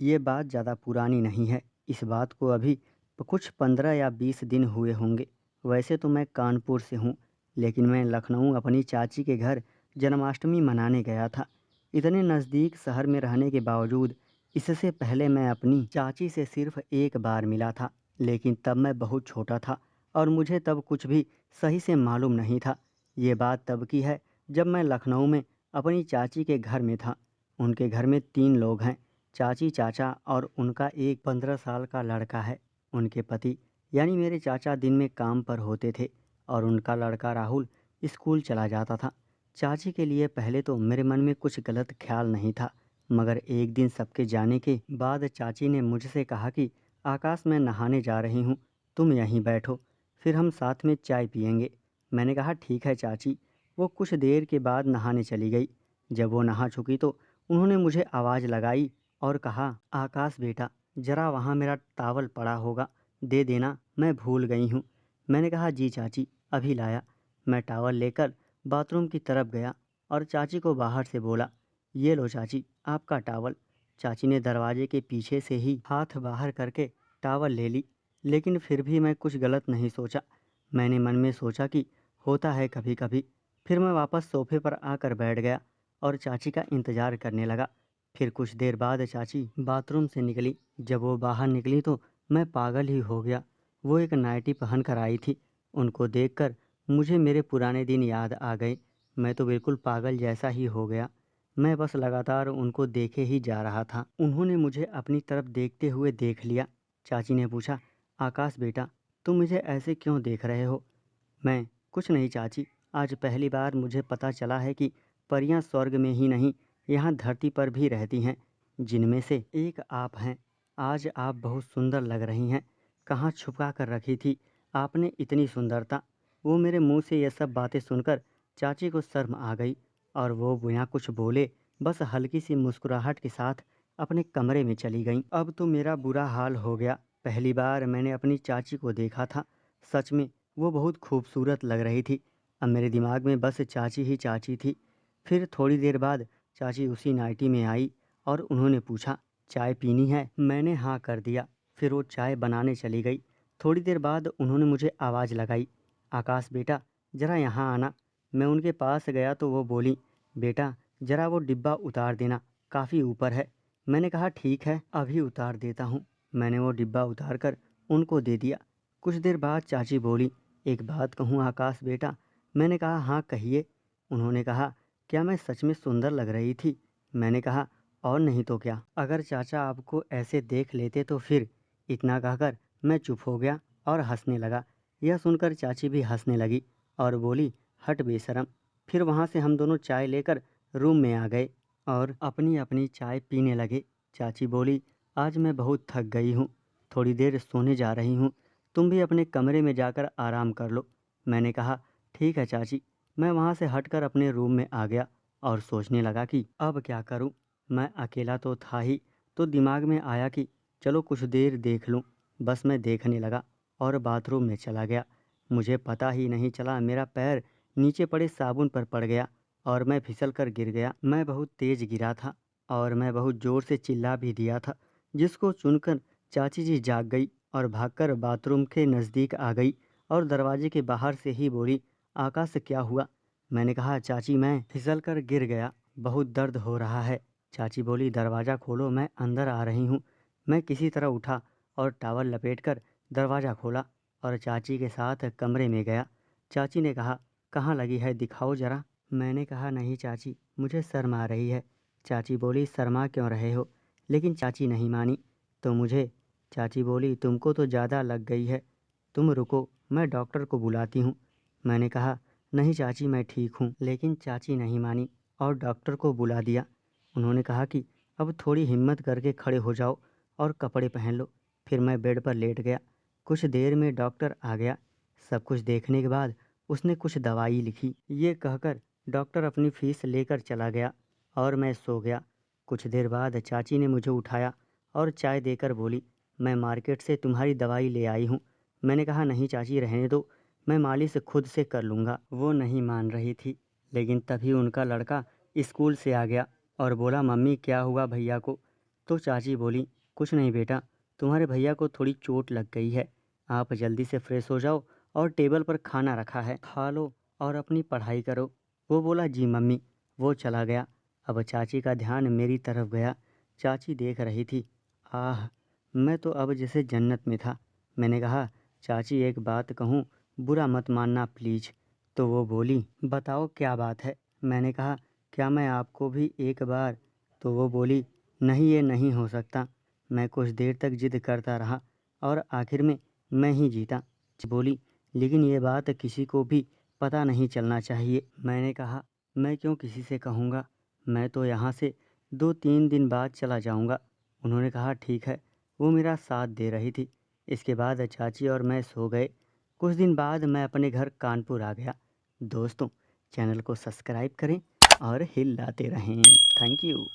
ये बात ज़्यादा पुरानी नहीं है। इस बात को अभी कुछ 15 या 20 दिन हुए होंगे। वैसे तो मैं कानपुर से हूँ, लेकिन मैं लखनऊ अपनी चाची के घर जन्माष्टमी मनाने गया था। इतने नज़दीक शहर में रहने के बावजूद इससे पहले मैं अपनी चाची से सिर्फ एक बार मिला था, लेकिन तब मैं बहुत छोटा था और मुझे तब कुछ भी सही से मालूम नहीं था। ये बात तब की है जब मैं लखनऊ में अपनी चाची के घर में था। उनके घर में 3 लोग हैं, चाची, चाचा और उनका एक 15 साल का लड़का है। उनके पति यानी मेरे चाचा दिन में काम पर होते थे और उनका लड़का राहुल स्कूल चला जाता था। चाची के लिए पहले तो मेरे मन में कुछ गलत ख्याल नहीं था, मगर एक दिन सबके जाने के बाद चाची ने मुझसे कहा कि आकाश, मैं नहाने जा रही हूँ, तुम यहीं बैठो, फिर हम साथ में चाय पियेंगे। मैंने कहा ठीक है चाची। वो कुछ देर के बाद नहाने चली गई। जब वो नहा चुकी तो उन्होंने मुझे आवाज़ लगाई और कहा, आकाश बेटा, ज़रा वहाँ मेरा टावल पड़ा होगा, दे देना, मैं भूल गई हूँ। मैंने कहा जी चाची, अभी लाया। मैं टावल लेकर बाथरूम की तरफ गया और चाची को बाहर से बोला, ये लो चाची, आपका टावल। चाची ने दरवाजे के पीछे से ही हाथ बाहर करके टावल ले ली, लेकिन फिर भी मैं कुछ गलत नहीं सोचा। मैंने मन में सोचा कि होता है कभी कभी। फिर मैं वापस सोफे पर आकर बैठ गया और चाची का इंतज़ार करने लगा। फिर कुछ देर बाद चाची बाथरूम से निकली। जब वो बाहर निकली तो मैं पागल ही हो गया। वो एक नाइटी पहन कर आई थी। उनको देखकर मुझे मेरे पुराने दिन याद आ गए। मैं तो बिल्कुल पागल जैसा ही हो गया। मैं बस लगातार उनको देखे ही जा रहा था। उन्होंने मुझे अपनी तरफ देखते हुए देख लिया। चाची ने पूछा, आकाश बेटा, तुम मुझे ऐसे क्यों देख रहे हो? मैं, कुछ नहीं चाची, आज पहली बार मुझे पता चला है कि परियां स्वर्ग में ही नहीं, यहाँ धरती पर भी रहती हैं, जिनमें से एक आप हैं। आज आप बहुत सुंदर लग रही हैं। कहाँ छुपा कर रखी थी आपने इतनी सुंदरता? वो मेरे मुंह से ये सब बातें सुनकर चाची को शर्म आ गई और वो बिना कुछ बोले बस हल्की सी मुस्कुराहट के साथ अपने कमरे में चली गईं। अब तो मेरा बुरा हाल हो गया। पहली बार मैंने अपनी चाची को देखा था। सच में वो बहुत खूबसूरत लग रही थी। अब मेरे दिमाग में बस चाची ही चाची थी। फिर थोड़ी देर बाद चाची उसी नाइटी में आई और उन्होंने पूछा, चाय पीनी है? मैंने हाँ कर दिया। फिर वो चाय बनाने चली गई। थोड़ी देर बाद उन्होंने मुझे आवाज़ लगाई, आकाश बेटा, ज़रा यहाँ आना। मैं उनके पास गया तो वो बोली, बेटा ज़रा वो डिब्बा उतार देना, काफ़ी ऊपर है। मैंने कहा ठीक है, अभी उतार देता हूँ। मैंने वो डिब्बा उतार कर उनको दे दिया। कुछ देर बाद चाची बोली, एक बात कहूँ आकाश बेटा? मैंने कहा हाँ कहिए। उन्होंने कहा, क्या मैं सच में सुंदर लग रही थी? मैंने कहा, और नहीं तो क्या, अगर चाचा आपको ऐसे देख लेते तो फिर? इतना कहकर मैं चुप हो गया और हंसने लगा। यह सुनकर चाची भी हंसने लगी और बोली, हट बेशरम। फिर वहाँ से हम दोनों चाय लेकर रूम में आ गए और अपनी अपनी चाय पीने लगे। चाची बोली, आज मैं बहुत थक गई हूँ, थोड़ी देर सोने जा रही हूँ, तुम भी अपने कमरे में जाकर आराम कर लो। मैंने कहा ठीक है चाची। मैं वहाँ से हटकर अपने रूम में आ गया और सोचने लगा कि अब क्या करूँ। मैं अकेला तो था ही, तो दिमाग में आया कि चलो कुछ देर देख लूँ। बस मैं देखने लगा और बाथरूम में चला गया। मुझे पता ही नहीं चला मेरा पैर नीचे पड़े साबुन पर पड़ गया और मैं फिसल कर गिर गया। मैं बहुत तेज गिरा था और मैं बहुत ज़ोर से चिल्ला भी दिया था, जिसको सुनकर चाची जी जाग गई और भागकर बाथरूम के नज़दीक आ गई और दरवाजे के बाहर से ही बोली, आकाश क्या हुआ? मैंने कहा चाची मैं फिसल कर गिर गया, बहुत दर्द हो रहा है। चाची बोली, दरवाज़ा खोलो, मैं अंदर आ रही हूँ। मैं किसी तरह उठा और टॉवल लपेटकर दरवाज़ा खोला और चाची के साथ कमरे में गया। चाची ने कहा, कहाँ लगी है, दिखाओ ज़रा। मैंने कहा नहीं चाची, मुझे शर्म आ रही है। चाची बोली, शर्मा क्यों रहे हो? लेकिन चाची नहीं मानी तो मुझे चाची बोली, तुमको तो ज़्यादा लग गई है, तुम रुको, मैं डॉक्टर को बुलाती हूँ। मैंने कहा नहीं चाची, मैं ठीक हूँ। लेकिन चाची नहीं मानी और डॉक्टर को बुला दिया। उन्होंने कहा कि अब थोड़ी हिम्मत करके खड़े हो जाओ और कपड़े पहन लो। फिर मैं बेड पर लेट गया। कुछ देर में डॉक्टर आ गया। सब कुछ देखने के बाद उसने कुछ दवाई लिखी। ये कहकर डॉक्टर अपनी फीस लेकर चला गया और मैं सो गया। कुछ देर बाद चाची ने मुझे उठाया और चाय देकर बोली, मैं मार्केट से तुम्हारी दवाई ले आई हूँ। मैंने कहा नहीं चाची, रहने दो, मैं मालिश खुद से कर लूँगा। वो नहीं मान रही थी, लेकिन तभी उनका लड़का स्कूल से आ गया और बोला, मम्मी क्या हुआ भैया को? तो चाची बोली, कुछ नहीं बेटा, तुम्हारे भैया को थोड़ी चोट लग गई है। आप जल्दी से फ्रेश हो जाओ और टेबल पर खाना रखा है, खा लो और अपनी पढ़ाई करो। वो बोला, जी मम्मी। वो चला गया। अब चाची का ध्यान मेरी तरफ गया। चाची देख रही थी। आह, मैं तो अब जैसे जन्नत में था। मैंने कहा, चाची एक बात कहूँ, बुरा मत मानना प्लीज। तो वो बोली, बताओ क्या बात है। मैंने कहा, क्या मैं आपको भी एक बार। तो वो बोली, नहीं ये नहीं हो सकता। मैं कुछ देर तक जिद करता रहा और आखिर में मैं ही जीता। बोली, लेकिन ये बात किसी को भी पता नहीं चलना चाहिए। मैंने कहा, मैं क्यों किसी से कहूँगा, मैं तो यहाँ से 2-3 दिन बाद चला जाऊँगा। उन्होंने कहा, ठीक है। वो मेरा साथ दे रही थी। इसके बाद चाची और मैं सो गए। कुछ दिन बाद मैं अपने घर कानपुर आ गया। दोस्तों, चैनल को सब्सक्राइब करें और हिलाते रहें। Thank you.